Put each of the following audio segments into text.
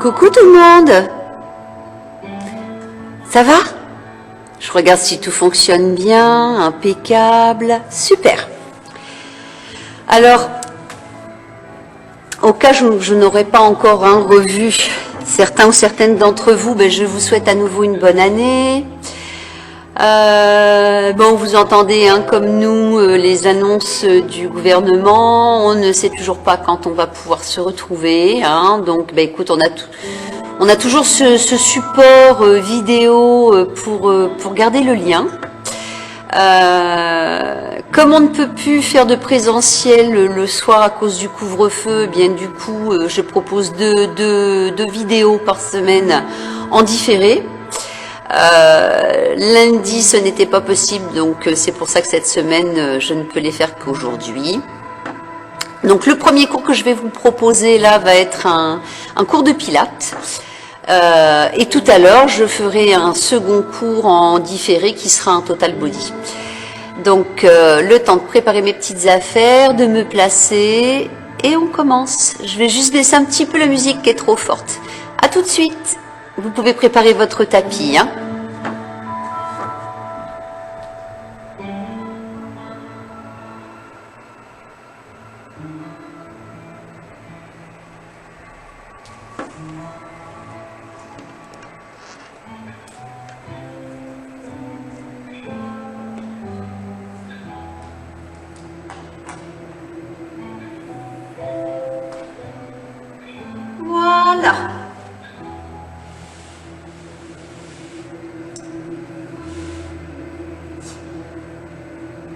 Coucou tout le monde. Ça va? Je regarde si tout fonctionne bien, impeccable, super. Alors, au cas où je n'aurais pas encore revu certains ou certaines d'entre vous, je vous souhaite à nouveau une bonne année. Bon, vous entendez comme nous les annonces du gouvernement. On ne sait toujours pas quand on va pouvoir se retrouver. Donc, écoute, on a toujours ce support vidéo pour garder le lien. Comme on ne peut plus faire de présentiel le soir à cause du couvre-feu, du coup, je propose deux vidéos par semaine en différé. Lundi, ce n'était pas possible, donc c'est pour ça que cette semaine, je ne peux les faire qu'aujourd'hui. Donc, le premier cours que je vais vous proposer là va être un cours de pilates. Et tout à l'heure, je ferai un second cours en différé qui sera un total body. Donc, le temps de préparer mes petites affaires, de me placer, et on commence. Je vais juste baisser un petit peu la musique qui est trop forte. À tout de suite. Vous pouvez préparer votre tapis. Voilà.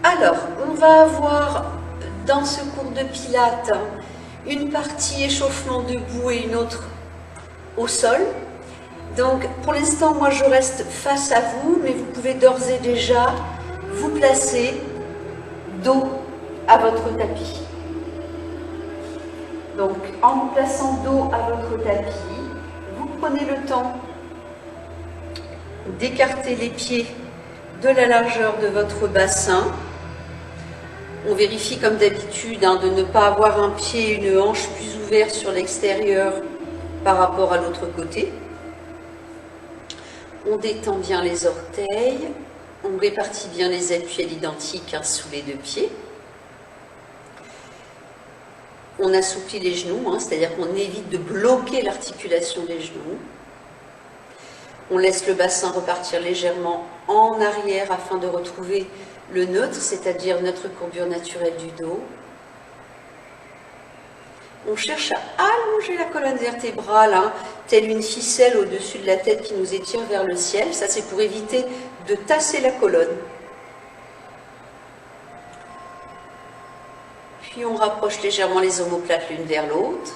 Alors, on va avoir dans ce cours de pilates une partie échauffement debout et une autre au sol. Donc, pour l'instant, moi, je reste face à vous, mais vous pouvez d'ores et déjà vous placer dos à votre tapis. Donc, en vous plaçant dos à votre tapis, vous prenez le temps d'écarter les pieds de la largeur de votre bassin. On vérifie comme d'habitude de ne pas avoir un pied et une hanche plus ouverts sur l'extérieur par rapport à l'autre côté. On détend bien les orteils, on répartit bien les appuis à l'identique sous les deux pieds. On assouplit les genoux, c'est-à-dire qu'on évite de bloquer l'articulation des genoux. On laisse le bassin repartir légèrement en arrière afin de retrouver le neutre, c'est-à-dire notre courbure naturelle du dos. On cherche à allonger la colonne vertébrale, telle une ficelle au-dessus de la tête qui nous étire vers le ciel. Ça, c'est pour éviter de tasser la colonne. Puis on rapproche légèrement les omoplates l'une vers l'autre.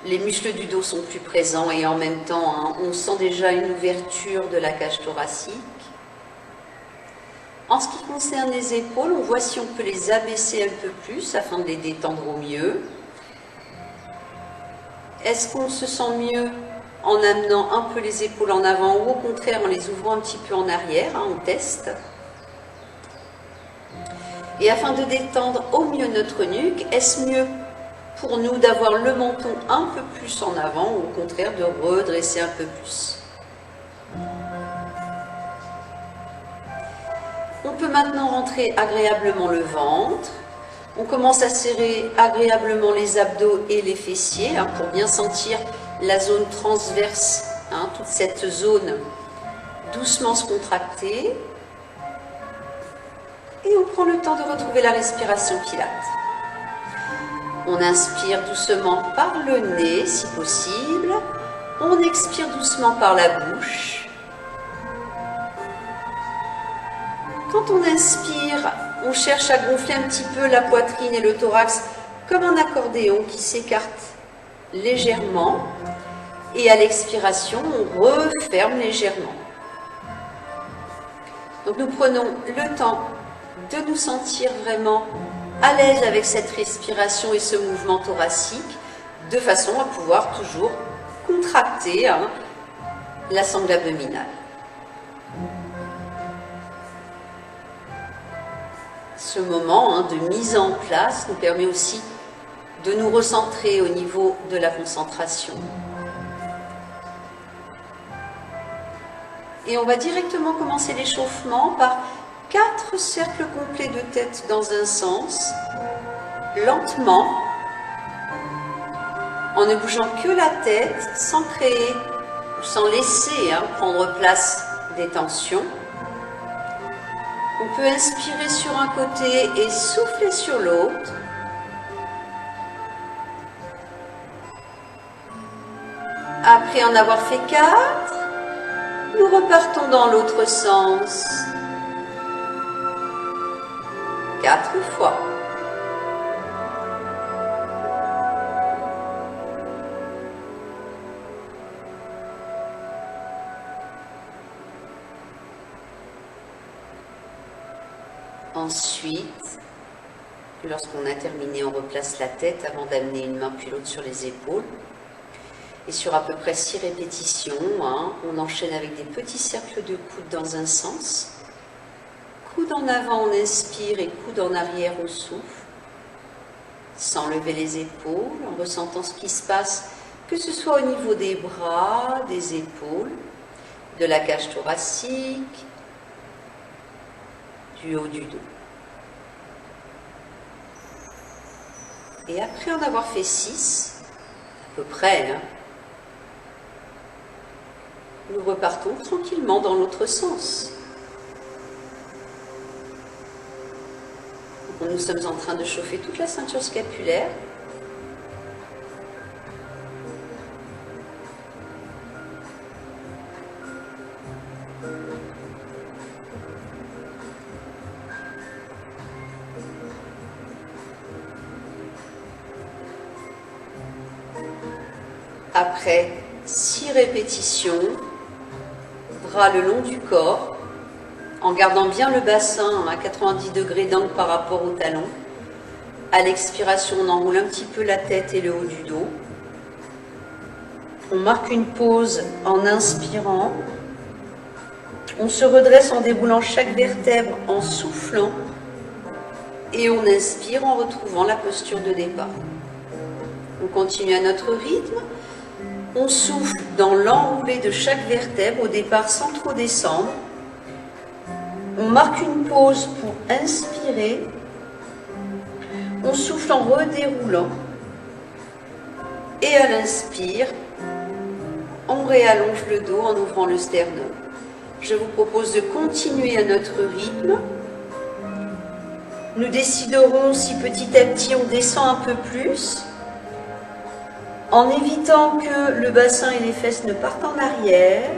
Les muscles du dos sont plus présents et en même temps, on sent déjà une ouverture de la cage thoracique. En ce qui concerne les épaules, on voit si on peut les abaisser un peu plus afin de les détendre au mieux. Est-ce qu'on se sent mieux en amenant un peu les épaules en avant ou au contraire en les ouvrant un petit peu en arrière? On teste. Et afin de détendre au mieux notre nuque, est-ce mieux pour nous d'avoir le menton un peu plus en avant ou au contraire de redresser un peu plus? On peut maintenant rentrer agréablement le ventre. On commence à serrer agréablement les abdos et les fessiers pour bien sentir la zone transverse, toute cette zone doucement se contracter. Et on prend le temps de retrouver la respiration pilates. On inspire doucement par le nez si possible. On expire doucement par la bouche. Quand on inspire, on cherche à gonfler un petit peu la poitrine et le thorax comme un accordéon qui s'écarte légèrement. Et à l'expiration, on referme légèrement. Donc nous prenons le temps de nous sentir vraiment à l'aise avec cette respiration et ce mouvement thoracique, de façon à pouvoir toujours contracter la sangle abdominale. Ce moment de mise en place nous permet aussi de nous recentrer au niveau de la concentration. Et on va directement commencer l'échauffement par 4 cercles complets de tête dans un sens, lentement, en ne bougeant que la tête, sans créer ou sans laisser prendre place des tensions. On peut inspirer sur un côté et souffler sur l'autre. Après en avoir fait 4, nous repartons dans l'autre sens. 4 fois. Ensuite, lorsqu'on a terminé, on replace la tête avant d'amener une main puis l'autre sur les épaules. Et sur à peu près 6 répétitions, on enchaîne avec des petits cercles de coude dans un sens. Coude en avant, on inspire et coude en arrière, on souffle. Sans lever les épaules, en ressentant ce qui se passe, que ce soit au niveau des bras, des épaules, de la cage thoracique, du haut du dos. Et après en avoir fait 6, à peu près, nous repartons tranquillement dans l'autre sens. Nous sommes en train de chauffer toute la ceinture scapulaire. Après 6 répétitions, bras le long du corps, en gardant bien le bassin à 90 degrés d'angle par rapport au talon. À l'expiration, on enroule un petit peu la tête et le haut du dos. On marque une pause en inspirant. On se redresse en déboulant chaque vertèbre, en soufflant. Et on inspire en retrouvant la posture de départ. On continue à notre rythme. On souffle dans l'enroulé de chaque vertèbre au départ sans trop descendre. On marque une pause pour inspirer. On souffle en redéroulant. Et à l'inspire, on réallonge le dos en ouvrant le sternum. Je vous propose de continuer à notre rythme. Nous déciderons si petit à petit on descend un peu plus, en évitant que le bassin et les fesses ne partent en arrière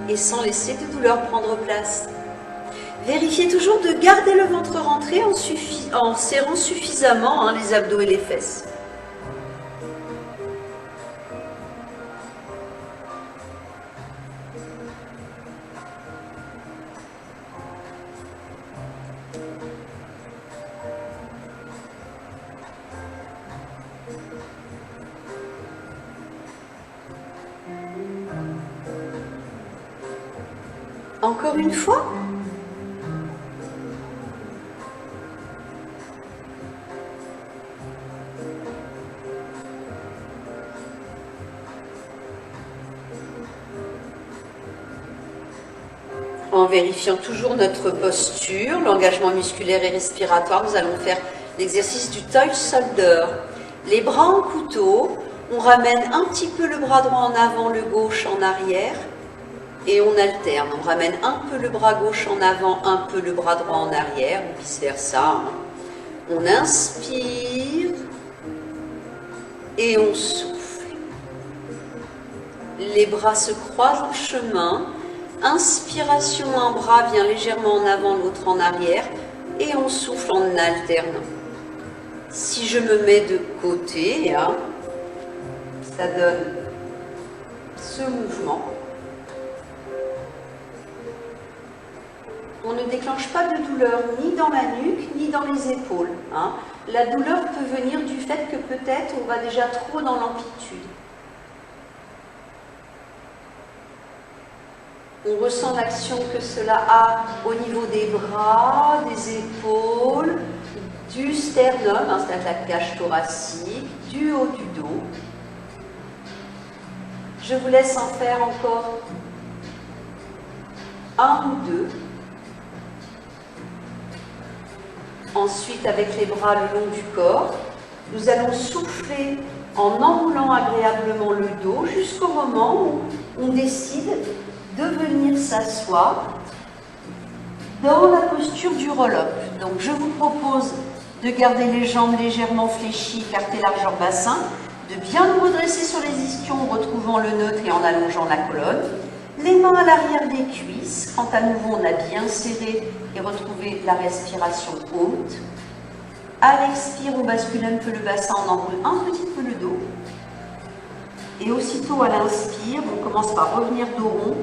et sans laisser de douleur prendre place. Vérifiez toujours de garder le ventre rentré en serrant suffisamment les abdos et les fesses. Encore une fois. En vérifiant toujours notre posture, l'engagement musculaire et respiratoire, nous allons faire l'exercice du tight shoulder. Les bras en couteau, on ramène un petit peu le bras droit en avant, le gauche en arrière. Et on alterne, on ramène un peu le bras gauche en avant, un peu le bras droit en arrière, ou vice versa. On inspire et on souffle. Les bras se croisent en chemin. Inspiration, un bras vient légèrement en avant, l'autre en arrière. Et on souffle en alternant. Si je me mets de côté, ça donne ce mouvement. On ne déclenche pas de douleur ni dans la nuque, ni dans les épaules. La douleur peut venir du fait que peut-être on va déjà trop dans l'amplitude. On ressent l'action que cela a au niveau des bras, des épaules, du sternum, hein, c'est la cage thoracique, du haut du dos. Je vous laisse en faire encore un ou deux. Ensuite, avec les bras le long du corps, nous allons souffler en enroulant agréablement le dos jusqu'au moment où on décide de venir s'asseoir dans la posture du roll-up. Donc, je vous propose de garder les jambes légèrement fléchies, écarter largeur bassin, de bien nous redresser sur les ischions en retrouvant le neutre et en allongeant la colonne. Les mains à l'arrière des cuisses, quand à nouveau on a bien serré et retrouvé la respiration haute. À l'expire, on bascule un peu le bassin, on enroule un petit peu le dos. Et aussitôt à l'inspire, on commence par revenir dos rond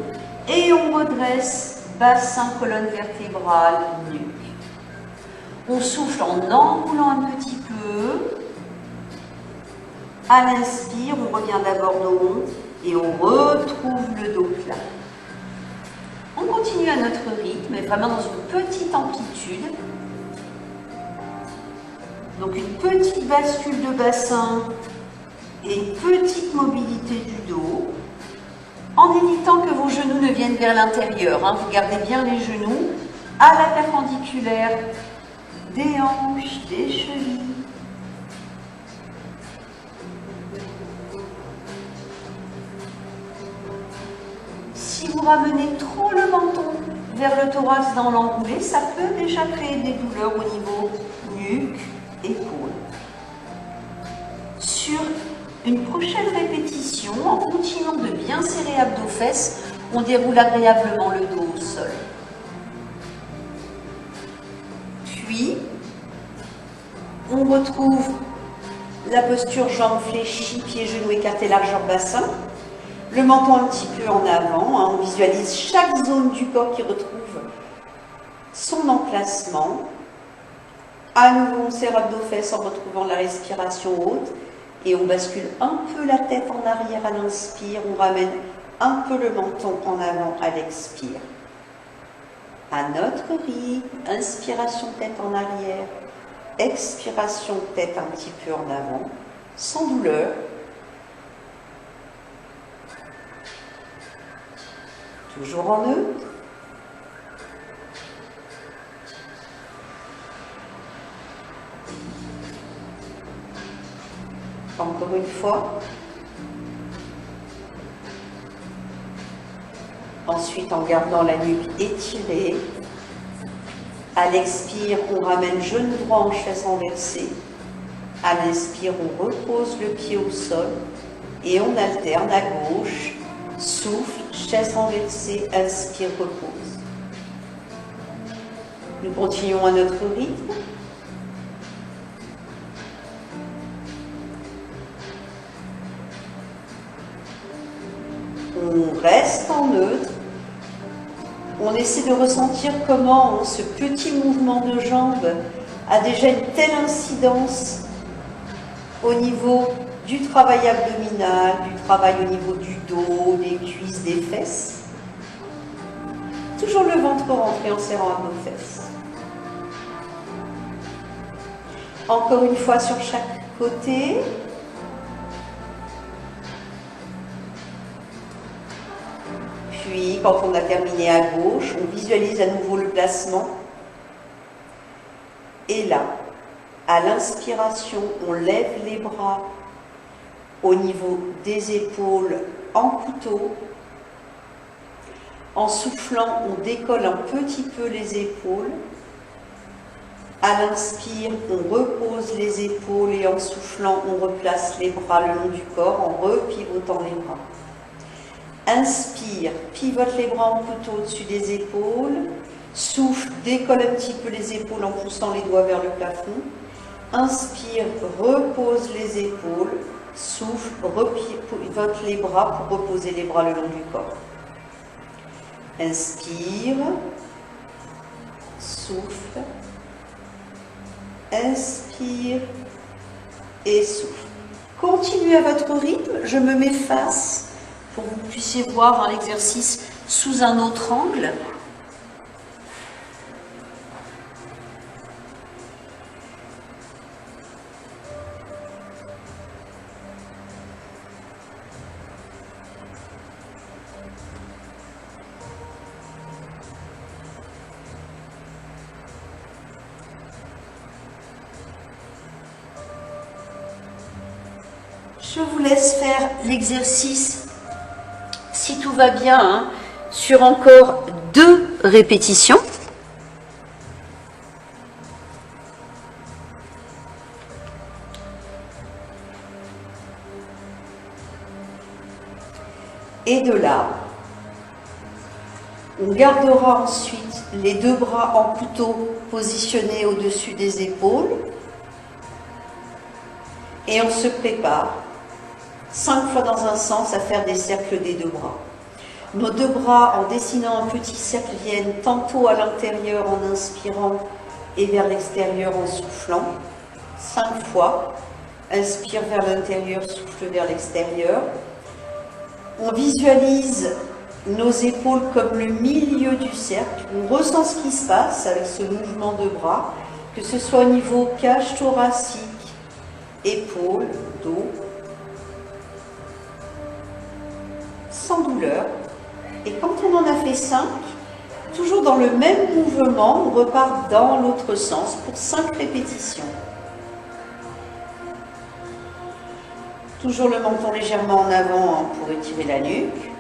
et on redresse bassin, colonne vertébrale, nuque. On souffle en enroulant un petit peu. À l'inspire, on revient d'abord dos rond et on retrouve le dos plat. On continue à notre rythme, mais vraiment dans une petite amplitude. Donc une petite bascule de bassin et une petite mobilité du dos, en évitant que vos genoux ne viennent vers l'intérieur. Hein. Vous gardez bien les genoux à la perpendiculaire des hanches, des chevilles. Si vous ramenez trop le menton vers le thorax dans l'enroulé, ça peut déjà créer des douleurs au niveau nuque, épaule. Sur une prochaine répétition, en continuant de bien serrer abdos-fesses, on déroule agréablement le dos au sol. Puis, on retrouve la posture jambes fléchies, pieds, genoux écartés, largeur bassin. Le menton un petit peu en avant, hein, on visualise chaque zone du corps qui retrouve son emplacement. À nouveau, on serre abdos-fesses en retrouvant la respiration haute et on bascule un peu la tête en arrière à l'inspire, on ramène un peu le menton en avant à l'expire. À notre rythme, inspiration tête en arrière, expiration tête un petit peu en avant, sans douleur. Toujours en neutre. Encore une fois. Ensuite, en gardant la nuque étirée. À l'expire, on ramène genou droit en chaise renversée. À l'inspire, on repose le pied au sol et on alterne à gauche. Souffle, chaise renversée, inspire, repose. Nous continuons à notre rythme. On reste en neutre. On essaie de ressentir comment ce petit mouvement de jambes a déjà une telle incidence au niveau du travail abdominal, du travail au niveau du dos, des cuisses, des fesses. Toujours le ventre rentré en serrant abdos-fesses. Encore une fois sur chaque côté. Puis, quand on a terminé à gauche, on visualise à nouveau le placement. Et là, à l'inspiration, on lève les bras au niveau des épaules en couteau. En soufflant, on décolle un petit peu les épaules. À l'inspire, on repose les épaules et en soufflant, on replace les bras le long du corps en repivotant les bras. Inspire, pivote les bras en couteau au-dessus des épaules. Souffle, décolle un petit peu les épaules en poussant les doigts vers le plafond. Inspire, repose les épaules. Souffle, repivote les bras pour reposer les bras le long du corps. Inspire, souffle, inspire et souffle. Continuez à votre rythme, je me mets face pour que vous puissiez voir l'exercice sous un autre angle. Je vous laisse faire l'exercice, si tout va bien, hein, sur encore 2 répétitions. Et de là, on gardera ensuite les 2 bras en couteau positionnés au-dessus des épaules. Et on se prépare 5 fois dans un sens à faire des cercles des 2 bras. Nos 2 bras, en dessinant un petit cercle, viennent tantôt à l'intérieur en inspirant et vers l'extérieur en soufflant. 5 fois. Inspire vers l'intérieur, souffle vers l'extérieur. On visualise nos épaules comme le milieu du cercle. On ressent ce qui se passe avec ce mouvement de bras, que ce soit au niveau cage thoracique, épaules, dos, sans douleur. Et quand on en a fait 5, toujours dans le même mouvement, on repart dans l'autre sens pour 5 répétitions. Toujours le menton légèrement en avant pour étirer la nuque.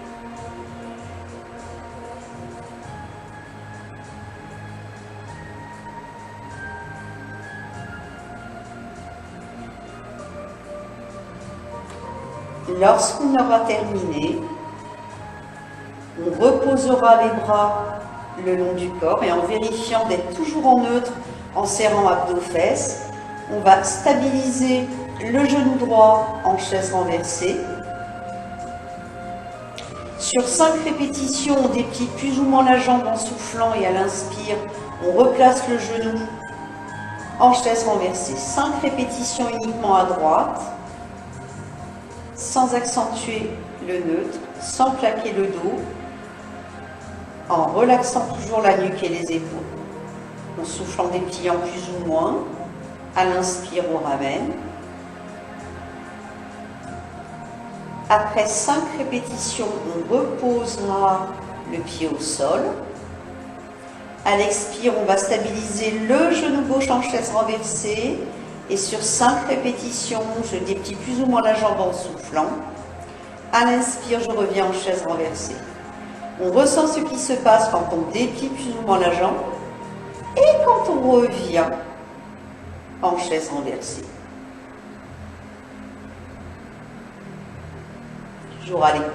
Lorsqu'on aura terminé, on reposera les bras le long du corps et en vérifiant d'être toujours en neutre, en serrant abdos-fesses, on va stabiliser le genou droit en chaise renversée. Sur 5 répétitions, on déplie plus ou moins la jambe en soufflant et à l'inspire, on replace le genou en chaise renversée. 5 répétitions uniquement à droite, sans accentuer le neutre, sans plaquer le dos, en relaxant toujours la nuque et les épaules. En soufflant, dépliant plus ou moins. À l'inspire, on ramène. Après 5 répétitions, on reposera le pied au sol. À l'expire, on va stabiliser le genou gauche en chaise renversée. Et sur 5 répétitions, je déplie plus ou moins la jambe en soufflant. À l'inspire, je reviens en chaise renversée. On ressent ce qui se passe quand on déplie plus ou moins la jambe et quand on revient en chaise renversée. Toujours à l'écoute.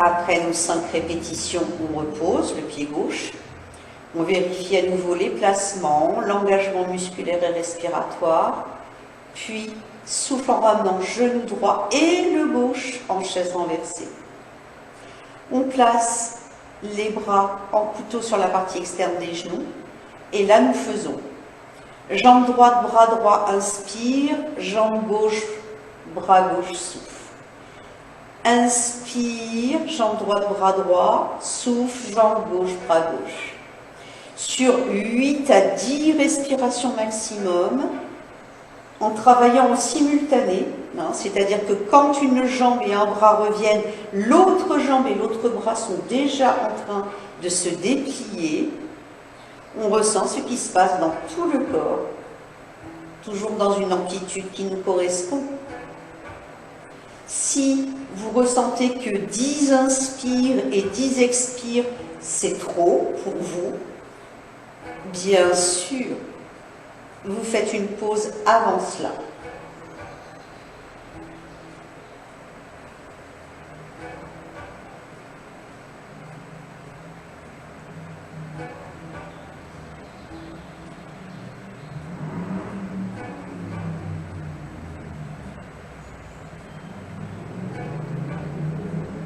Après nos 5 répétitions, on repose le pied gauche. On vérifie à nouveau les placements, l'engagement musculaire et respiratoire, puis souffle en ramenant genou droit et le gauche en chaise renversée. On place les bras en couteau sur la partie externe des genoux et là nous faisons jambe droite, bras droit, inspire, jambe gauche, bras gauche, souffle. Inspire, jambe droite, bras droit, souffle, jambe gauche, bras gauche. Sur 8 à 10 respirations maximum, en travaillant en simultané, hein, c'est-à-dire que quand une jambe et un bras reviennent, l'autre jambe et l'autre bras sont déjà en train de se déplier. On ressent ce qui se passe dans tout le corps, toujours dans une amplitude qui nous correspond. Si vous ressentez que 10 inspires et 10 expires, c'est trop pour vous, bien sûr, vous faites une pause avant cela.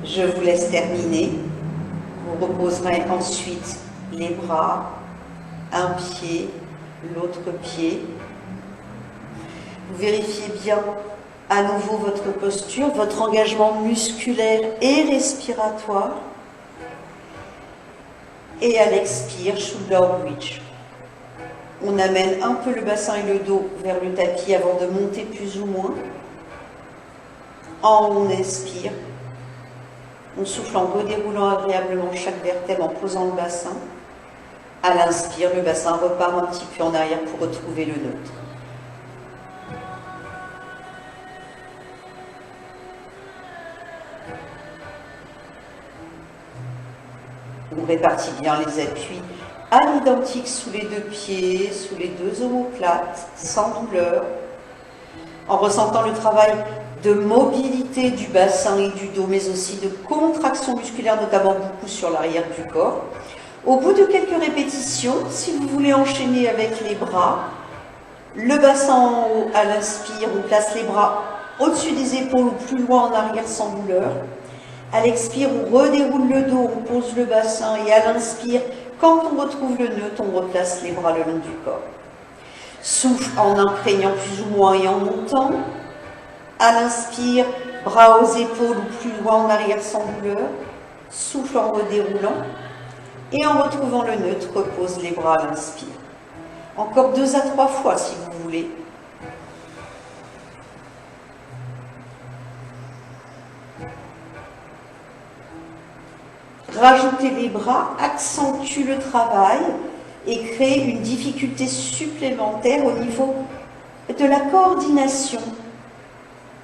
Je vous laisse terminer. Vous reposerez ensuite les bras, un pied, l'autre pied. Vous vérifiez bien à nouveau votre posture, votre engagement musculaire et respiratoire. Et à l'expire, shoulder bridge. On amène un peu le bassin et le dos vers le tapis avant de monter plus ou moins. On inspire. On souffle en redéroulant agréablement chaque vertèbre en posant le bassin. À l'inspire, le bassin repart un petit peu en arrière pour retrouver le neutre. On répartit bien les appuis à l'identique sous les deux pieds, sous les deux omoplates, sans douleur, en ressentant le travail de mobilité du bassin et du dos, mais aussi de contraction musculaire, notamment beaucoup sur l'arrière du corps. Au bout de quelques répétitions, si vous voulez enchaîner avec les bras, le bassin en haut à l'inspire, on place les bras au-dessus des épaules ou plus loin en arrière sans douleur. À l'expire, on redéroule le dos, on pose le bassin et à l'inspire, quand on retrouve le neutre, on replace les bras le long du corps. Souffle en imprégnant plus ou moins et en montant. À l'inspire, bras aux épaules ou plus loin en arrière sans douleur. Souffle en redéroulant. Et en retrouvant le neutre, repose les bras à l'inspire. Encore 2 à 3 fois si vous voulez. Rajouter les bras accentue le travail et crée une difficulté supplémentaire au niveau de la coordination.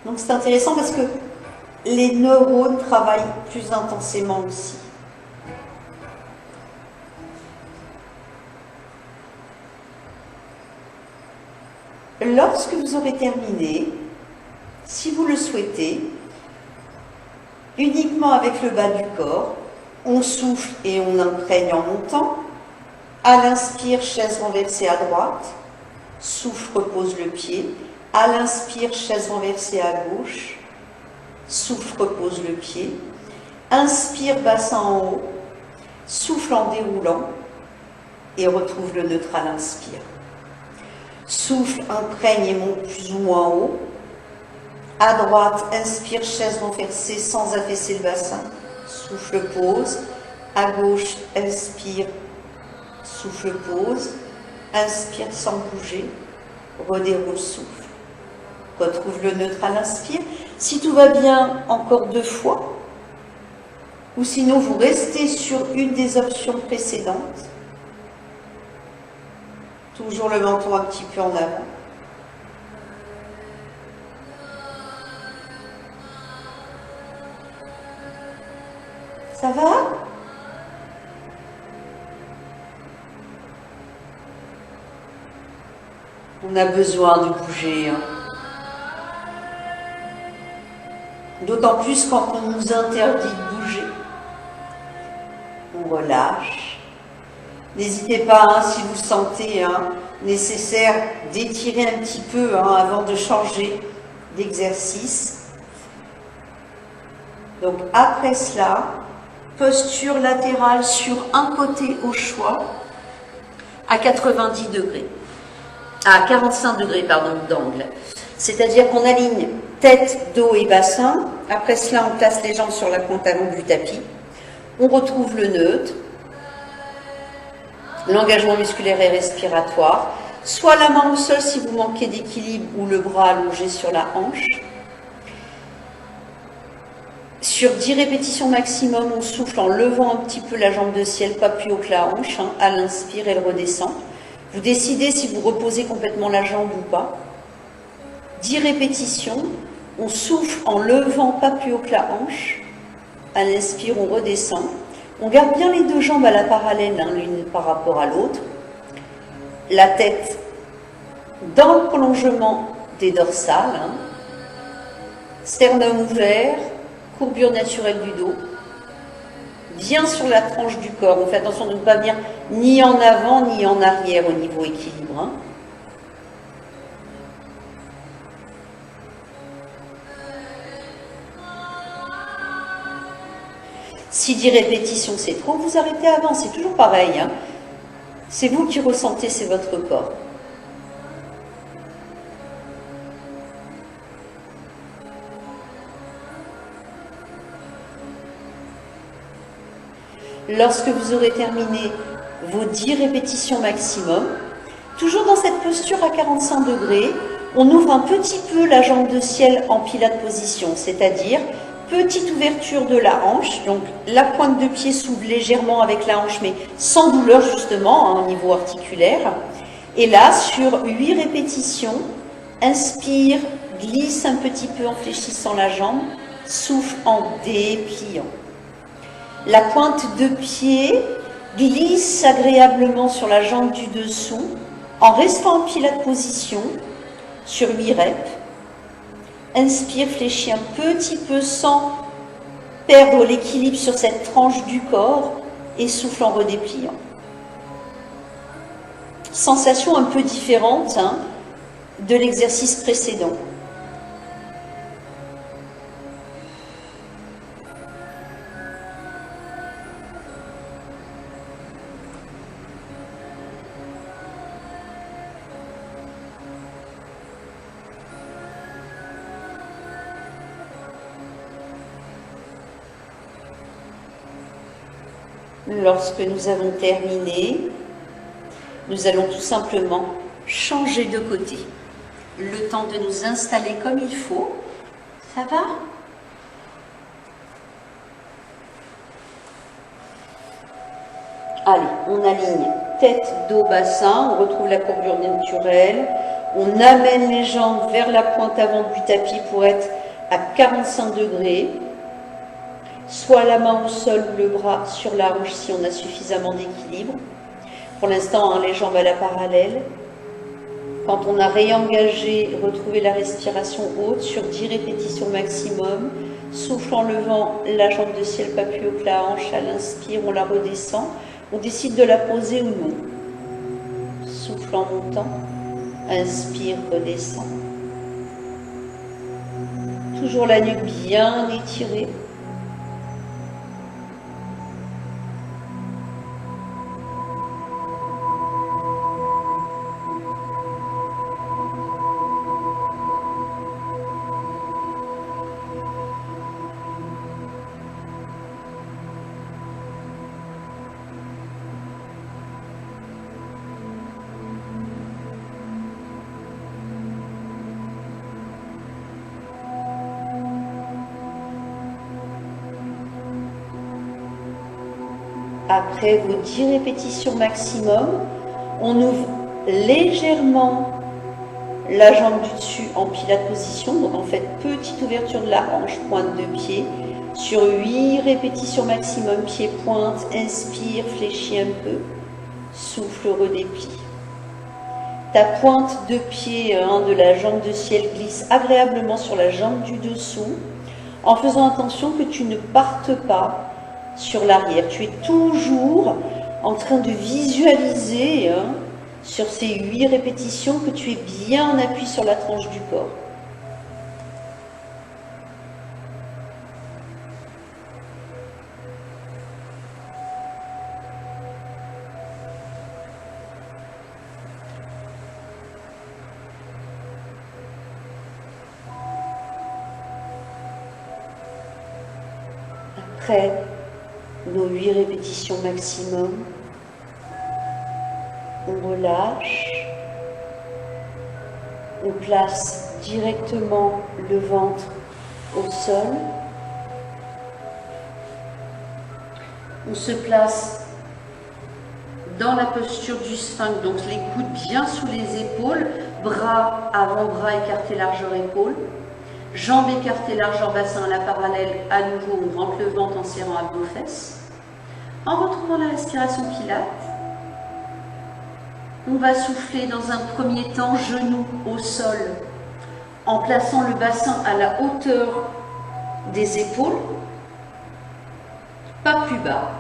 Donc c'est intéressant parce que les neurones travaillent plus intensément aussi. Lorsque vous aurez terminé, si vous le souhaitez, uniquement avec le bas du corps, on souffle et on imprègne en montant. À l'inspire, chaise renversée à droite. Souffle, repose le pied. À l'inspire, chaise renversée à gauche. Souffle, repose le pied. Inspire, bassin en haut. Souffle en déroulant. Et retrouve le neutre à l'inspire. Souffle, imprègne et monte plus ou moins haut. À droite, inspire, chaise renversée sans affaisser le bassin. Souffle, pause. À gauche, inspire, souffle, pause. Inspire sans bouger. Redéroule, souffle. Retrouve le neutre à l'inspire. Si tout va bien, encore 2 fois. Ou sinon, vous restez sur une des options précédentes. Toujours le menton un petit peu en avant. Ça va? On a besoin de bouger. D'autant plus quand on nous interdit de bouger. On relâche. N'hésitez pas, si vous sentez nécessaire, d'étirer un petit peu avant de changer d'exercice. Donc après cela, posture latérale sur un côté au choix, à 90 degrés. À 45 degrés, pardon, d'angle. C'est-à-dire qu'on aligne tête, dos et bassin. Après cela, on place les jambes sur la pointe avant du tapis. On retrouve le neutre. L'engagement musculaire et respiratoire. Soit la main au sol si vous manquez d'équilibre ou le bras allongé sur la hanche. Sur 10 répétitions maximum, on souffle en levant un petit peu la jambe de ciel, pas plus haut que la hanche. À l'inspire, elle redescend. Vous décidez si vous reposez complètement la jambe ou pas. 10 répétitions, on souffle en levant pas plus haut que la hanche. À l'inspire, on redescend. On garde bien les 2 jambes à la parallèle, l'une par rapport à l'autre. La tête dans le prolongement des dorsales. Sternum ouvert, courbure naturelle du dos. Bien sur la tranche du corps. On fait attention de ne pas venir ni en avant ni en arrière au niveau équilibre. 10 répétitions, c'est trop, vous arrêtez avant, c'est toujours pareil. C'est vous qui ressentez, c'est votre corps. Lorsque vous aurez terminé vos 10 répétitions maximum, toujours dans cette posture à 45 degrés, on ouvre un petit peu la jambe de ciel en pilates position, c'est-à-dire petite ouverture de la hanche, donc la pointe de pied s'ouvre légèrement avec la hanche, mais sans douleur justement, hein, au niveau articulaire. Et là, sur 8 répétitions, inspire, glisse un petit peu en fléchissant la jambe, souffle en dépliant. La pointe de pied glisse agréablement sur la jambe du dessous, en restant en pilates position, sur 8 reps. Inspire, fléchis un petit peu sans perdre l'équilibre sur cette tranche du corps et souffle en redépliant. Sensation un peu différente, hein, de l'exercice précédent. Lorsque nous avons terminé, nous allons tout simplement changer de côté. Le temps de nous installer comme il faut. Ça va? Allez, on aligne tête, dos, bassin. On retrouve la courbure naturelle. On amène les jambes vers la pointe avant du tapis pour être à 45 degrés. Soit la main au sol ou le bras sur la hanche si on a suffisamment d'équilibre. Pour l'instant, hein, les jambes à la parallèle. Quand on a réengagé, retrouvez la respiration haute sur 10 répétitions maximum. Souffle en levant la jambe de ciel pas plus haut que la hanche. À l'inspire, on la redescend. On décide de la poser ou non. Souffle en montant. Inspire, redescend. Toujours la nuque bien étirée. Après vos 10 répétitions maximum, on ouvre légèrement la jambe du dessus en pilates position. Donc en fait, petite ouverture de la hanche, pointe de pied. Sur 8 répétitions maximum, pied pointe, inspire, fléchis un peu. Souffle, redéplie. Ta pointe de pied de la jambe de ciel glisse agréablement sur la jambe du dessous, en faisant attention que tu ne partes pas sur l'arrière. Tu es toujours en train de visualiser sur ces 8 répétitions que tu es bien en appui sur la tranche du corps. Après nos 8 répétitions maximum, on relâche, on place directement le ventre au sol, on se place dans la posture du sphinx, donc les coudes bien sous les épaules, bras, avant-bras écartés largeur épaules, jambes écartées largeur bassin à la parallèle, à nouveau on rentre le ventre en serrant abdos-fesses. En retrouvant la respiration pilate, on va souffler dans un premier temps genoux au sol, en plaçant le bassin à la hauteur des épaules, pas plus bas,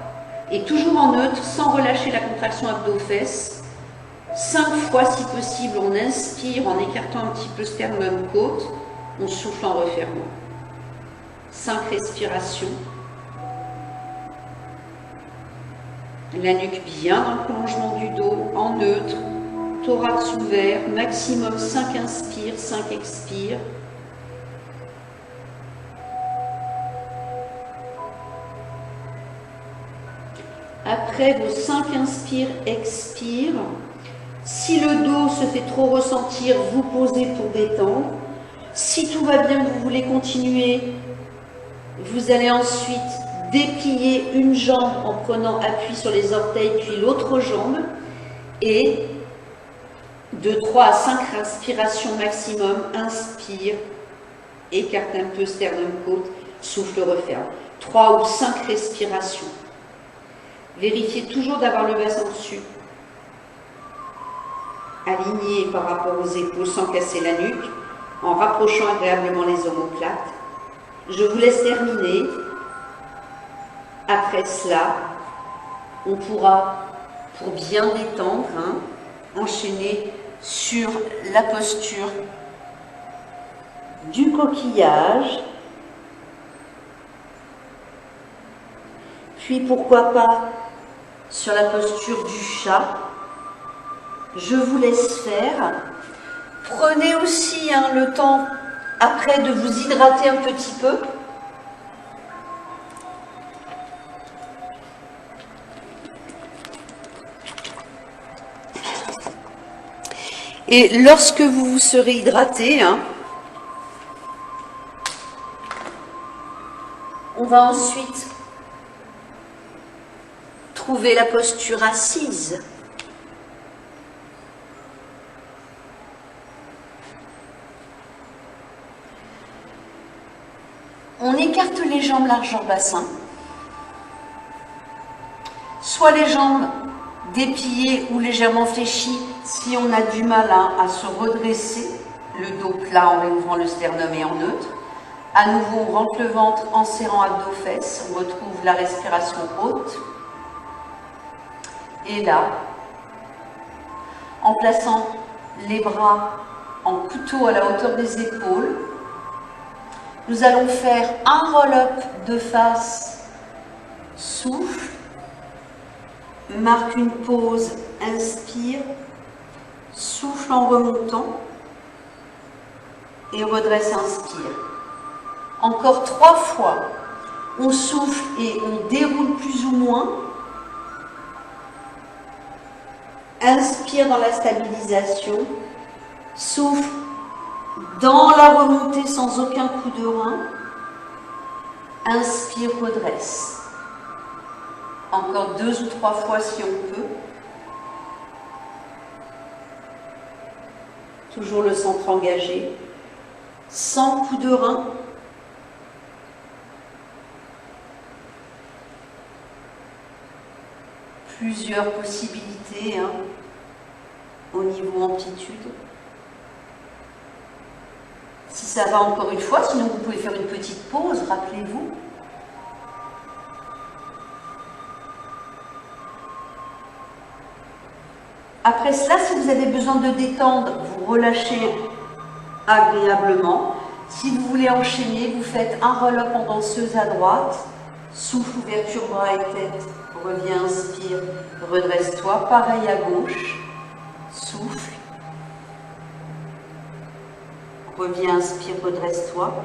et toujours en neutre, sans relâcher la contraction abdos-fesses. 5 fois si possible, on inspire en écartant un petit peu sternum côte, on souffle en refermant. 5 respirations. La nuque bien dans le prolongement du dos, en neutre, thorax ouvert, maximum 5 inspire, 5 expire. Après vos 5 inspire, expire. Si le dos se fait trop ressentir, vous posez pour détendre. Si tout va bien, vous voulez continuer, Vous allez ensuite déplier une jambe en prenant appui sur les orteils, puis l'autre jambe. Et de 3 à 5 respirations maximum, inspire, écarte un peu sternum côte, souffle, referme. 3 ou 5 respirations. Vérifiez toujours d'avoir le bassin dessus, aligné par rapport aux épaules sans casser la nuque, en rapprochant agréablement les omoplates. Je vous laisse terminer. Après cela, on pourra, pour bien détendre, enchaîner sur la posture du coquillage. Puis pourquoi pas sur la posture du chat. Je vous laisse faire. Prenez aussi le temps après de vous hydrater un petit peu. Et lorsque vous vous serez hydraté, on va ensuite trouver la posture assise. On écarte les jambes largeur bassin, soit les jambes dépliées ou légèrement fléchies si on a du mal à se redresser, le dos plat en réouvrant le sternum et en neutre. À nouveau, on rentre le ventre en serrant abdos-fesses, on retrouve la respiration haute. Et là, en plaçant les bras en couteau à la hauteur des épaules, nous allons faire un roll-up de face, souffle, marque une pause, inspire, souffle en remontant et redresse, inspire. Encore 3 fois, on souffle et on déroule plus ou moins. Inspire dans la stabilisation, souffle dans la remontée sans aucun coup de rein. Inspire, redresse. Encore 2 ou 3 fois si on peut. Toujours le centre engagé. Sans coup de rein. Plusieurs possibilités au niveau amplitude. Si ça va encore une fois, sinon vous pouvez faire une petite pause, rappelez-vous. Après cela, si vous avez besoin de détendre, vous relâchez agréablement. Si vous voulez enchaîner, vous faites un roll-up en danseuse à droite, souffle, ouverture, bras et tête, reviens, inspire, redresse-toi, pareil à gauche, souffle, reviens, inspire, redresse-toi,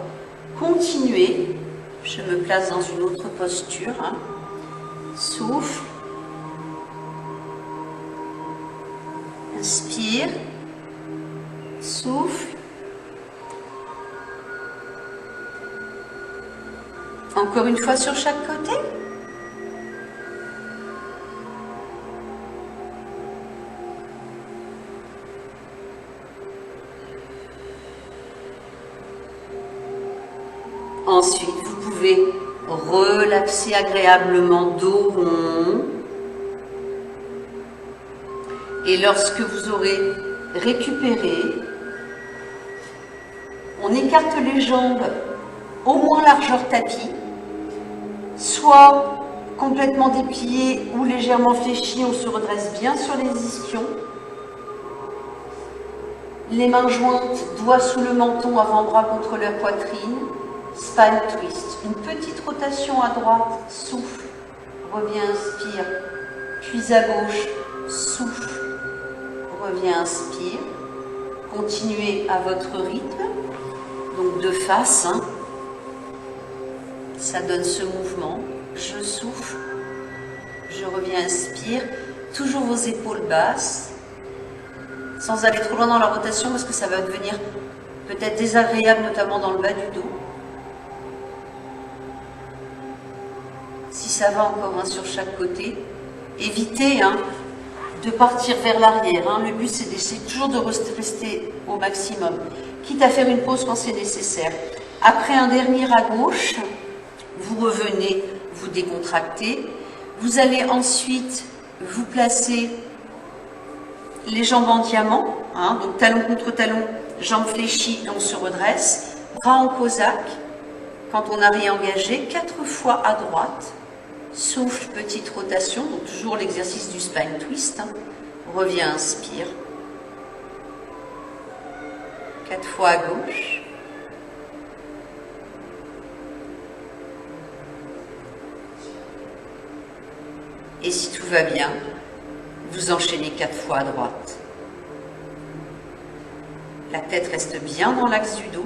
continuez, je me place dans une autre posture, souffle, inspire, souffle, encore une fois sur chaque côté. Ensuite, vous pouvez relaxer agréablement dos rond. Et lorsque vous aurez récupéré, on écarte les jambes au moins largeur tapis, soit complètement dépliées ou légèrement fléchies, on se redresse bien sur les ischions. Les mains jointes, doigts sous le menton, avant-bras contre la poitrine, spine twist. Une petite rotation à droite, souffle, reviens, inspire, puis à gauche, souffle, reviens, inspire. Continuez à votre rythme, donc de face, ça donne ce mouvement. Je souffle, je reviens, inspire, toujours vos épaules basses, sans aller trop loin dans la rotation parce que ça va devenir peut-être désagréable, notamment dans le bas du dos. Si ça va encore sur chaque côté. Évitez de partir vers l'arrière. Le but, c'est d'essayer toujours de rester au maximum, quitte à faire une pause quand c'est nécessaire. Après un dernier à gauche, vous revenez, vous décontractez. Vous allez ensuite vous placer les jambes en diamant, donc talon contre talon, jambes fléchies, et on se redresse. Bras en cosaque, quand on a réengagé, 4 fois à droite. Souffle, petite rotation, donc toujours l'exercice du spine twist. Revient, inspire. 4 fois à gauche. Et si tout va bien, vous enchaînez 4 fois à droite. La tête reste bien dans l'axe du dos.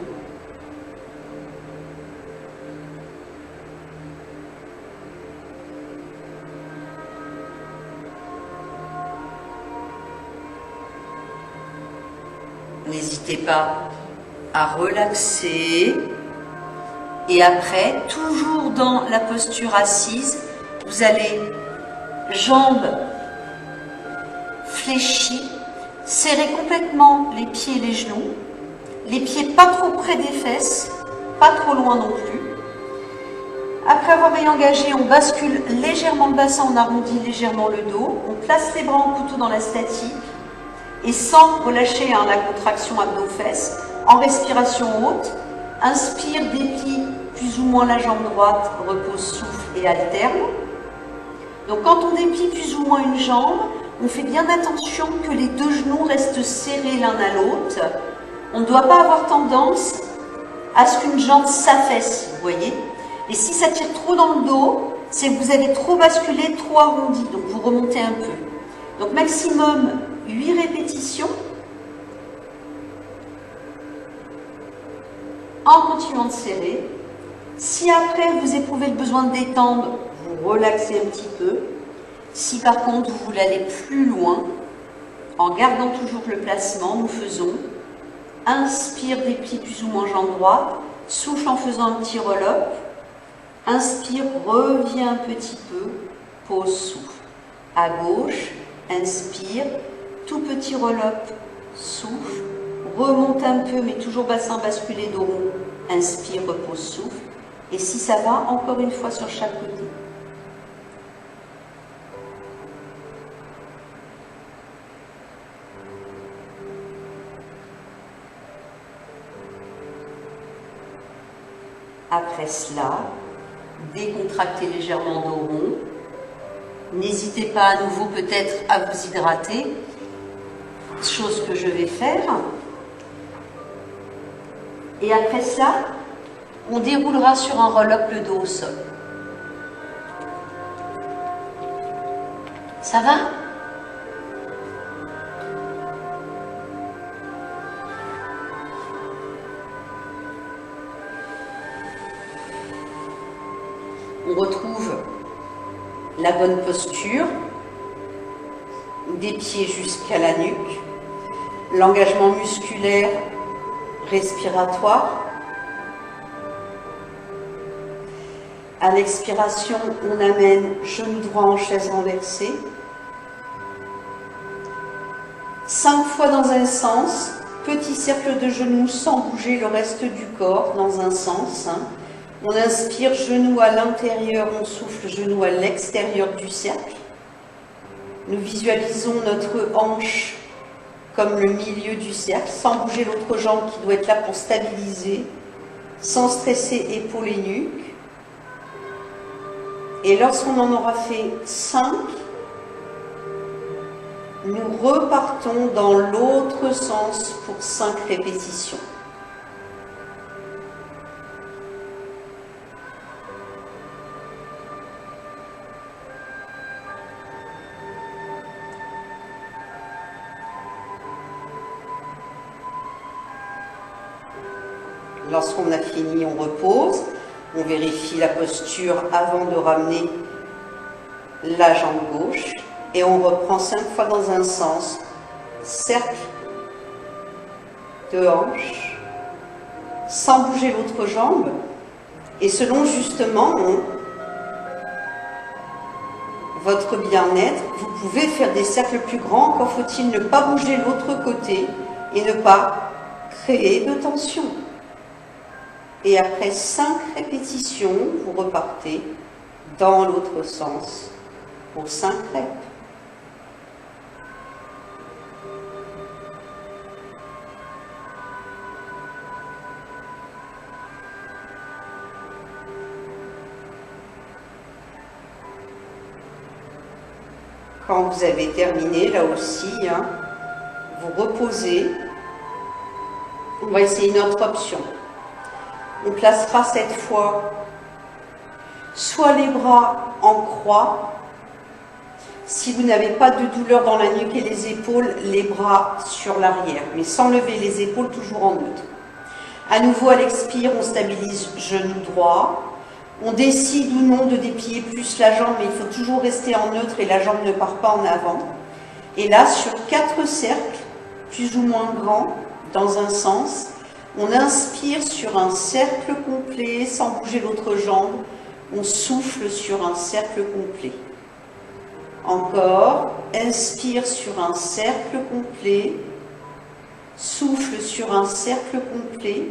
N'hésitez pas à relaxer. Et après, toujours dans la posture assise, vous allez jambes fléchies, serrez complètement les pieds et les genoux. Les pieds pas trop près des fesses, pas trop loin non plus. Après avoir réengagé, on bascule légèrement le bassin, on arrondit légèrement le dos. On place les bras en couteau dans la statique. Et sans relâcher la contraction abdos-fesses, en respiration haute, inspire, déplie plus ou moins la jambe droite, repose, souffle et alterne. Donc quand on déplie plus ou moins une jambe, on fait bien attention que les 2 genoux restent serrés l'un à l'autre. On ne doit pas avoir tendance à ce qu'une jambe s'affaisse, vous voyez. Et si ça tire trop dans le dos, c'est que vous avez trop basculé, trop arrondi, donc vous remontez un peu. Donc maximum 8 répétitions en continuant de serrer. Si après vous éprouvez le besoin de détendre, vous relaxez un petit peu. Si par contre vous voulez aller plus loin, en gardant toujours le placement, nous faisons inspire, déplie plus ou moins jambe droite, souffle en faisant un petit roll-up, inspire, reviens un petit peu, pause, souffle. À gauche, inspire, tout petit roll-up, souffle, remonte un peu, mais toujours bassin basculé, dos rond, inspire, repose, souffle. Et si ça va, encore une fois sur chaque côté. Après cela, décontractez légèrement dos rond. N'hésitez pas à nouveau peut-être à vous hydrater, chose que je vais faire. Et après cela, on déroulera sur un roll-up le dos au sol. Ça va ? On retrouve la bonne posture, des pieds jusqu'à la nuque, l'engagement musculaire, respiratoire. À l'expiration, on amène genou droit en chaise renversée. 5 fois dans un sens, petit cercle de genoux sans bouger le reste du corps dans un sens. On inspire, genou à l'intérieur, on souffle, genou à l'extérieur du cercle. Nous visualisons notre hanche comme le milieu du cercle, sans bouger l'autre jambe qui doit être là pour stabiliser, sans stresser épaules et nuque. Et lorsqu'on en aura fait 5, nous repartons dans l'autre sens pour 5 répétitions. Lorsqu'on a fini, on repose, on vérifie la posture avant de ramener la jambe gauche et on reprend 5 fois dans un sens, cercle de hanche, sans bouger l'autre jambe et selon justement votre bien-être, vous pouvez faire des cercles plus grands, encore faut-il ne pas bouger l'autre côté et ne pas créer de tension. Et après 5 répétitions, vous repartez dans l'autre sens pour 5 reps. Quand vous avez terminé, là aussi, vous reposez. On va essayer une autre option. On placera cette fois soit les bras en croix. Si vous n'avez pas de douleur dans la nuque et les épaules, les bras sur l'arrière, mais sans lever les épaules, toujours en neutre. À nouveau, à l'expire, on stabilise genou droit. On décide ou non de déplier plus la jambe, mais il faut toujours rester en neutre et la jambe ne part pas en avant. Et là, sur 4 cercles, plus ou moins grands, dans un sens, on inspire sur un cercle complet, sans bouger l'autre jambe. On souffle sur un cercle complet. Encore, inspire sur un cercle complet, souffle sur un cercle complet.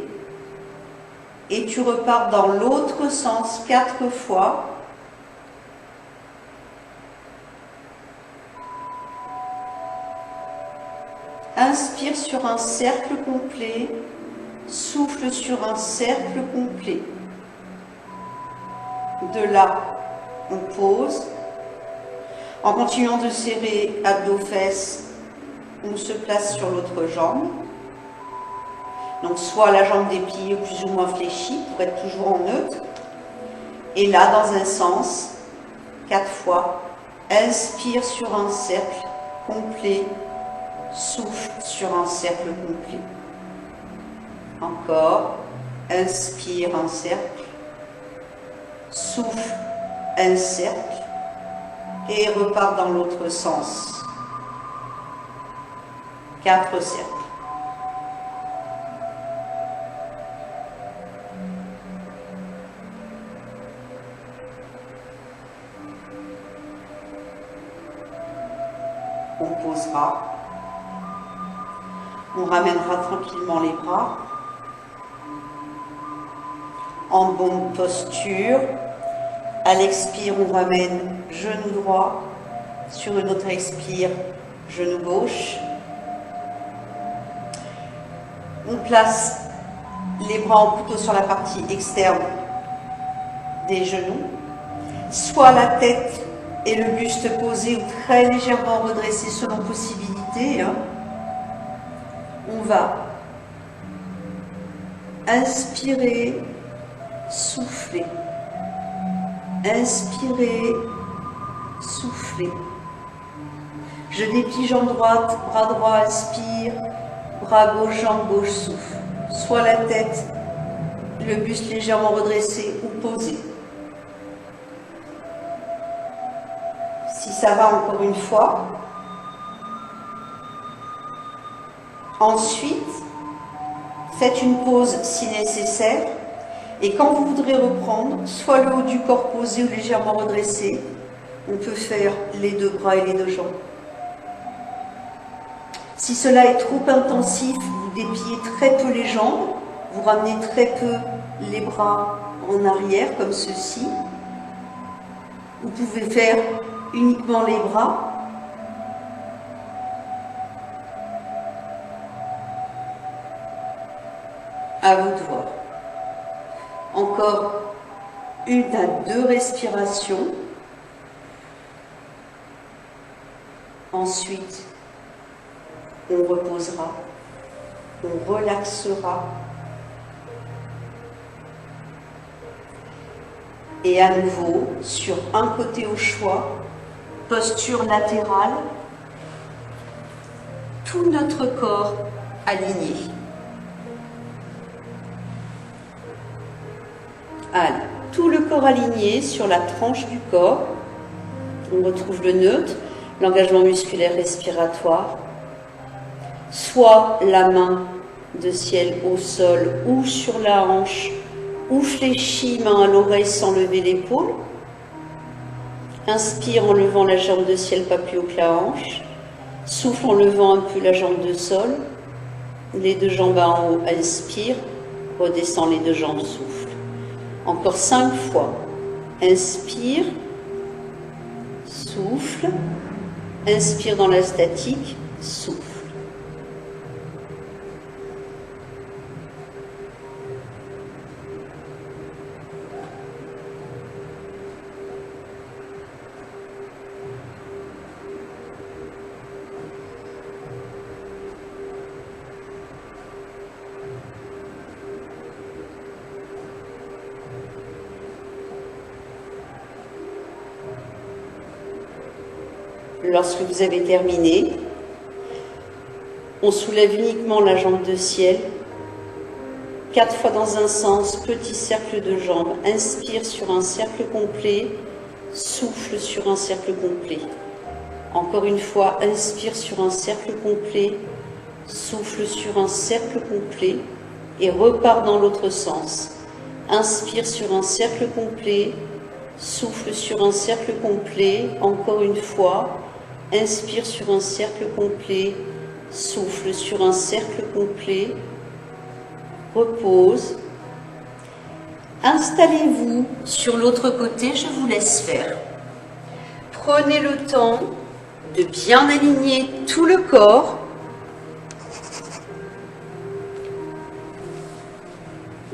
Et tu repars dans l'autre sens 4 fois. Inspire sur un cercle complet, souffle sur un cercle complet. De là, on pose. En continuant de serrer abdos-fesses, on se place sur l'autre jambe. Donc soit la jambe dépliée ou plus ou moins fléchie pour être toujours en neutre. Et là, dans un sens, 4 fois, inspire sur un cercle complet, souffle sur un cercle complet. Encore, inspire un cercle, souffle un cercle et repart dans l'autre sens. 4 cercles. On posera, on ramènera tranquillement les bras en bonne posture. À l'expire, on ramène genou droit, sur une autre expire, genou gauche. On place les bras en couteau sur la partie externe des genoux, soit la tête et le buste posé ou très légèrement redressé selon possibilité. On va inspirer, souffler. Inspirer, souffler. Je déplie jambe droite, bras droit, inspire, bras gauche, jambe gauche, souffle. Soit la tête, le buste légèrement redressé ou posé. Si ça va, encore une fois. Ensuite, faites une pause si nécessaire. Et quand vous voudrez reprendre, soit le haut du corps posé ou légèrement redressé, on peut faire les 2 bras et les 2 jambes. Si cela est trop intensif, vous dépliez très peu les jambes, vous ramenez très peu les bras en arrière, comme ceci. Vous pouvez faire uniquement les bras. À vous de voir. Encore 1 à 2 respirations. Ensuite, on reposera, on relaxera. Et à nouveau, sur un côté au choix, posture latérale, tout notre corps aligné. Allez, tout le corps aligné sur la tranche du corps. On retrouve le neutre, l'engagement musculaire respiratoire. Soit la main de ciel au sol ou sur la hanche, ou fléchie, main à l'oreille sans lever l'épaule. Inspire en levant la jambe de ciel pas plus haut que la hanche. Souffle en levant un peu la jambe de sol. Les deux jambes en haut, inspire. Redescends les deux jambes, souffle. Encore 5 fois. Inspire. Souffle. Inspire dans la statique. Souffle. Lorsque vous avez terminé, on soulève uniquement la jambe de ciel. 4 fois dans un sens, petit cercle de jambes. Inspire sur un cercle complet, souffle sur un cercle complet. Encore une fois, inspire sur un cercle complet, souffle sur un cercle complet et repart dans l'autre sens. Inspire sur un cercle complet, souffle sur un cercle complet, encore une fois. Inspire sur un cercle complet, souffle sur un cercle complet, repose. Installez-vous sur l'autre côté, je vous laisse faire. Prenez le temps de bien aligner tout le corps.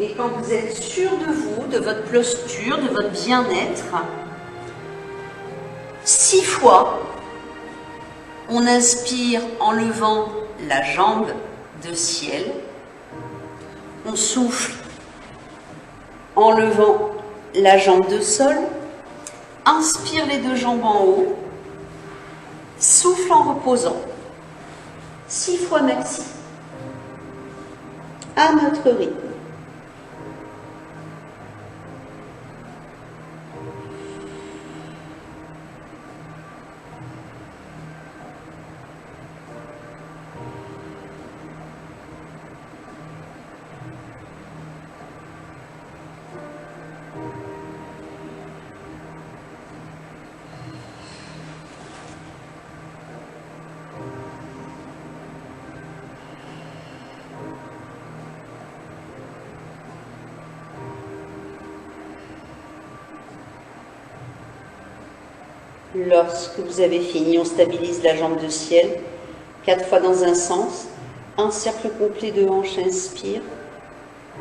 Et quand vous êtes sûr de vous, de votre posture, de votre bien-être, 6 fois, on inspire en levant la jambe de ciel. On souffle en levant la jambe de sol. Inspire les deux jambes en haut. Souffle en reposant. 6 fois maxi. À notre rythme. Lorsque vous avez fini, on stabilise la jambe de ciel, 4 fois dans un sens, un cercle complet de hanche, inspire,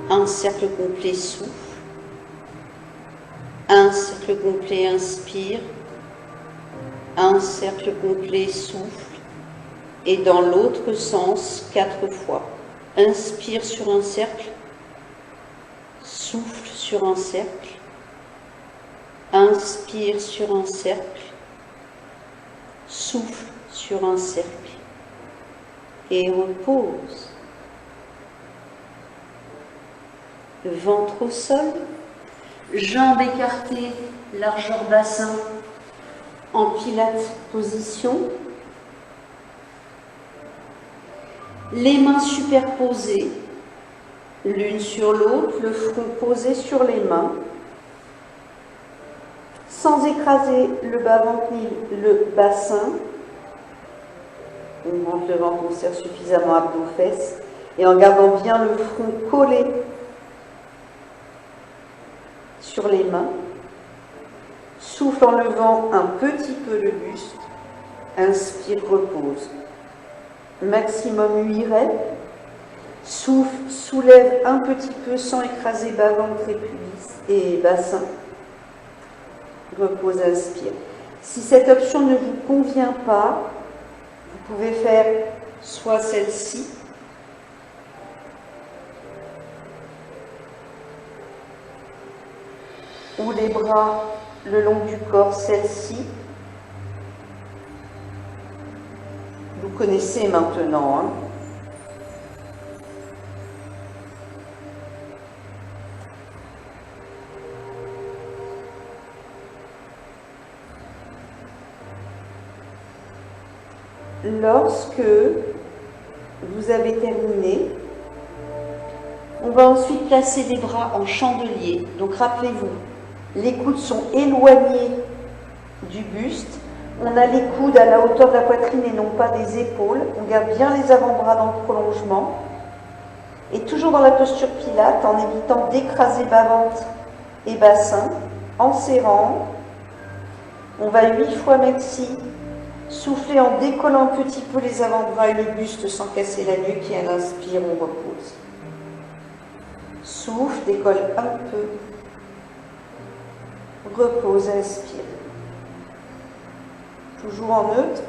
un cercle complet, souffle, un cercle complet, inspire, un cercle complet, souffle, et dans l'autre sens, 4 fois. Inspire sur un cercle, souffle sur un cercle, inspire sur un cercle, souffle sur un cercle et repose. Ventre au sol, jambes écartées, largeur bassin, en pilates position. Les mains superposées, l'une sur l'autre, le front posé sur les mains, sans écraser le bas-ventre ni le bassin. On rentre le ventre, on serre suffisamment abdos-fesses et en gardant bien le front collé sur les mains. Souffle en levant un petit peu le buste. Inspire, repose. Maximum 8 reps. Souffle, soulève un petit peu sans écraser bas-ventre et bassin. Repose, inspire. Si cette option ne vous convient pas, vous pouvez faire soit celle-ci, ou les bras le long du corps, celle-ci. Vous connaissez maintenant, hein. Lorsque vous avez terminé, on va ensuite placer les bras en chandelier. Donc rappelez-vous, les coudes sont éloignés du buste. On a les coudes à la hauteur de la poitrine et non pas des épaules. On garde bien les avant-bras dans le prolongement. Et toujours dans la posture pilate, en évitant d'écraser bas-ventre et bassin, en serrant. On va 8 fois maxi. Souffler en décollant un petit peu les avant-bras et le buste sans casser la nuque. Et à l'inspire, on repose. Souffle, décolle un peu. Repose, inspire. Toujours en neutre.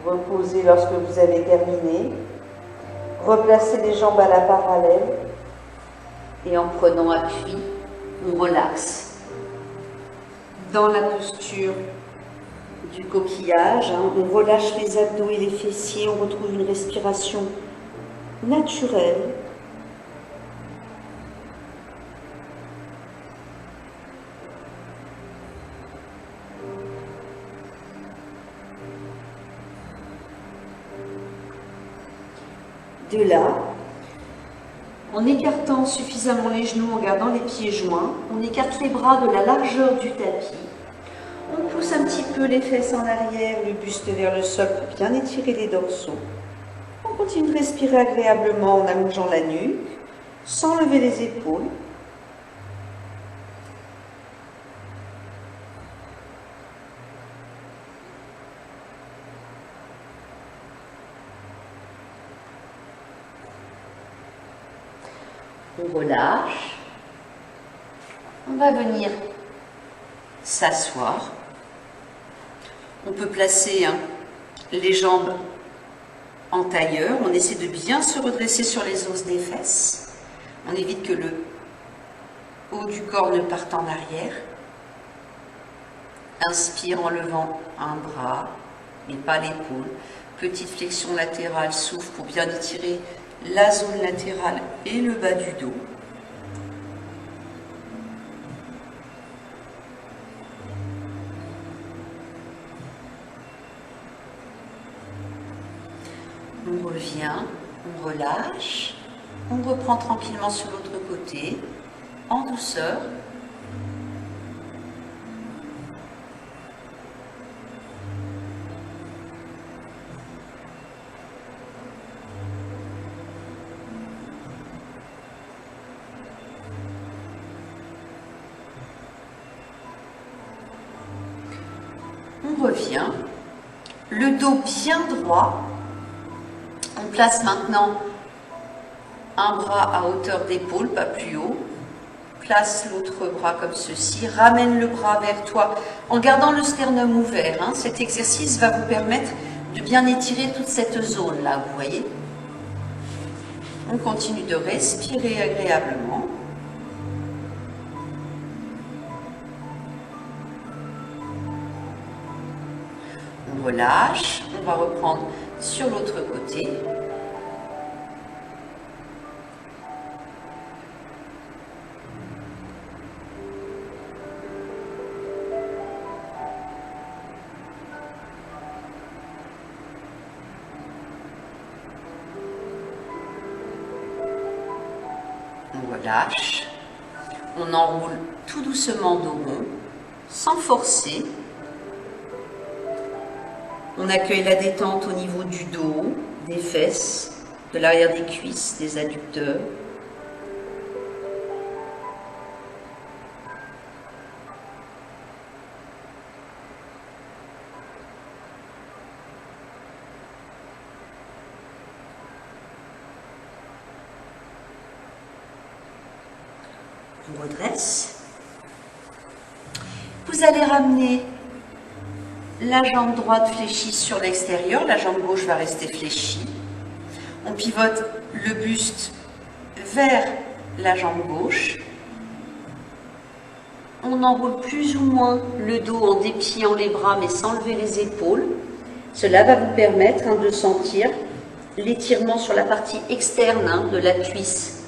Reposez lorsque vous avez terminé. Replacez les jambes à la parallèle. Et en prenant appui, on relaxe. Dans la posture du coquillage, on relâche les abdos et les fessiers, on retrouve une respiration naturelle. De là, en écartant suffisamment les genoux, en gardant les pieds joints, on écarte les bras de la largeur du tapis. On pousse un petit peu les fesses en arrière, le buste vers le sol pour bien étirer les dorsaux. On continue de respirer agréablement en allongeant la nuque, sans lever les épaules. On relâche. On va venir s'asseoir. On peut placer les jambes en tailleur. On essaie de bien se redresser sur les os des fesses. On évite que le haut du corps ne parte en arrière. Inspire en levant un bras, mais pas l'épaule. Petite flexion latérale, souffle pour bien étirer la zone latérale et le bas du dos. On revient, on relâche, on reprend tranquillement sur l'autre côté, en douceur. On revient, le dos bien droit. On place maintenant un bras à hauteur d'épaule, pas plus haut. Place l'autre bras comme ceci. Ramène le bras vers toi en gardant le sternum ouvert. Cet exercice va vous permettre de bien étirer toute cette zone-là, vous voyez. On continue de respirer agréablement. On relâche, on va reprendre sur l'autre côté. On relâche, on enroule tout doucement dos rond, sans forcer. On accueille la détente au niveau du dos, des fesses, de l'arrière des cuisses, des adducteurs. On redresse. Vous allez ramener la jambe droite fléchie sur l'extérieur, la jambe gauche va rester fléchie. On pivote le buste vers la jambe gauche. On enroule plus ou moins le dos en dépliant les bras mais sans lever les épaules. Cela va vous permettre de sentir l'étirement sur la partie externe de la cuisse.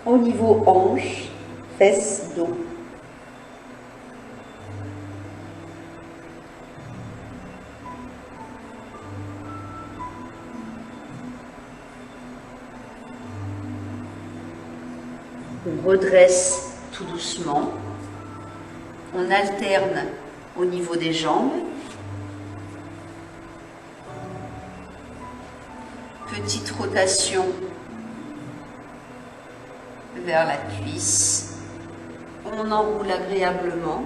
Au niveau hanche, fesses, dos. On redresse tout doucement. On alterne au niveau des jambes. Petite rotation vers la cuisse. On enroule agréablement.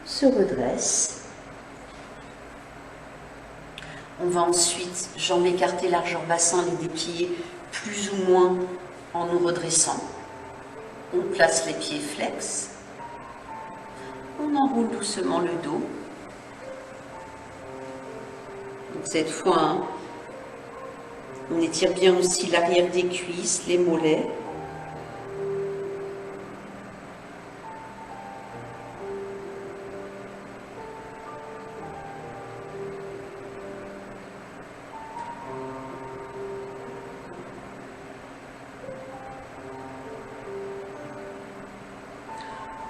Se redresse. On va ensuite, jambes écartées, largeur bassin, les déplier plus ou moins en nous redressant. On place les pieds flex. On enroule doucement le dos. Donc cette fois, on étire bien aussi l'arrière des cuisses, les mollets.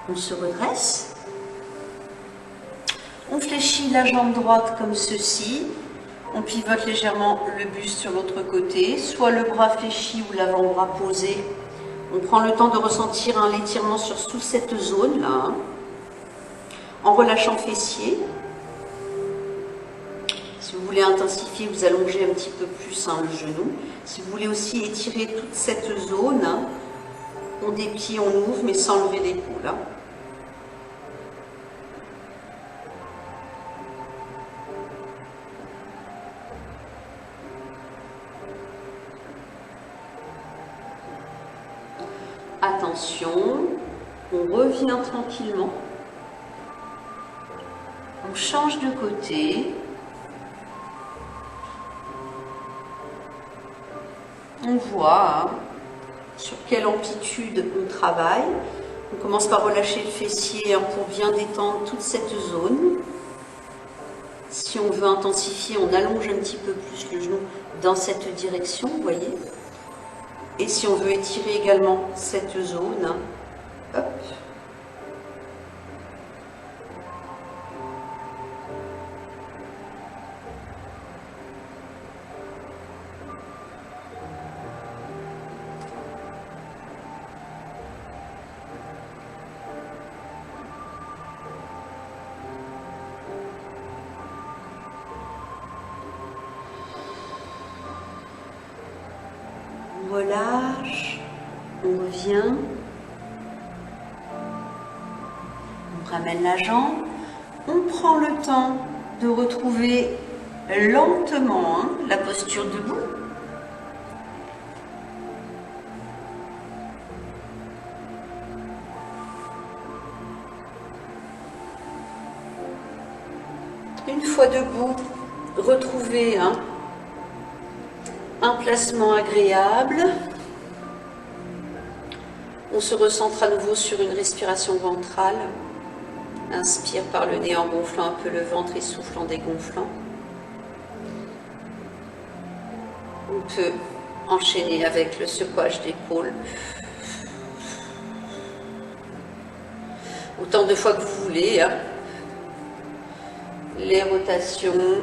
On se redresse. On fléchit la jambe droite comme ceci. On pivote légèrement le buste sur l'autre côté, soit le bras fléchi ou l'avant-bras posé. On prend le temps de ressentir l'étirement sur toute cette zone-là. En relâchant fessier. Si vous voulez intensifier, vous allongez un petit peu plus le genou. Si vous voulez aussi étirer toute cette zone, on déplie, on ouvre, mais sans lever l'épaule. Attention, on revient tranquillement. On change de côté. On voit sur quelle amplitude on travaille. On commence par relâcher le fessier pour bien détendre toute cette zone. Si on veut intensifier, on allonge un petit peu plus le genou dans cette direction, vous voyez. Et si on veut étirer également cette zone, hop. On relâche, on revient, on ramène la jambe, on prend le temps de retrouver lentement la posture debout. Une fois debout, retrouvez un placement agréable. On se recentre à nouveau sur une respiration ventrale. Inspire par le nez en gonflant un peu le ventre et souffle en dégonflant. On peut enchaîner avec le secouage d'épaule. Autant de fois que vous voulez. Les rotations.